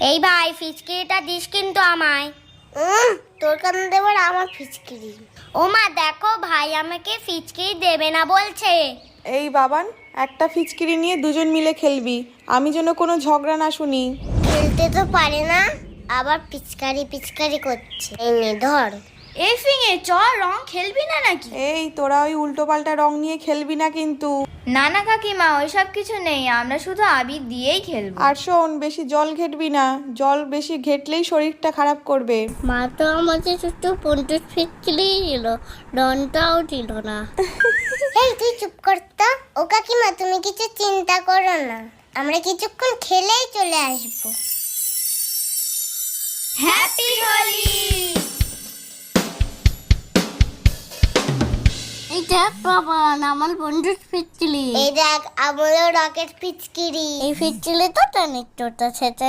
এই ভাই ফিচকিরিটা দিস কিন্তু আমায়। তোর কান দেবার আমার ফিচকিরি। ও মা দেখো ভাই আমাকে ফিচকিরি দেবে না বলছে। এই বাবান, একটা ফিচকিরি নিয়ে দুজন মিলে খেলবি, আমি যেন কোনো ঝগড়া না শুনি। খেলতে তো পারে না, আবার পিচকারি পিচকারি করছে। এই নে ধর। এই ফিঙে চ, রং খেলবি না নাকি? এই তোরা ওই উল্টো পাল্টা রং নিয়ে খেলবি না কিন্তু। না না কাকিমা, ওইসব কিছু নেই, আমরা শুধু আবির দিয়েই খেলবো। আর শোন, বেশি জল ঘেটবি না, জল বেশি ঘেটলেই শরীরটা খারাপ করবে। মা তো আমাকে শুধু 50 ফিচকিরি দিল, রনটাও দিল না। এই তুই চুপ কর তো। ও কাকিমা তুমি কিছু চিন্তা করো না, আমরা কিছুক্ষণ খেলেই চলে আসবো। হ্যাপি হোলি। এই দেখ বাবা, আমার বন্ধুর ফিচকিরি। এই দেখ আমারও রকেট ফিচকিরি। এই ফিচকিরি তো টানির টোটা সেটা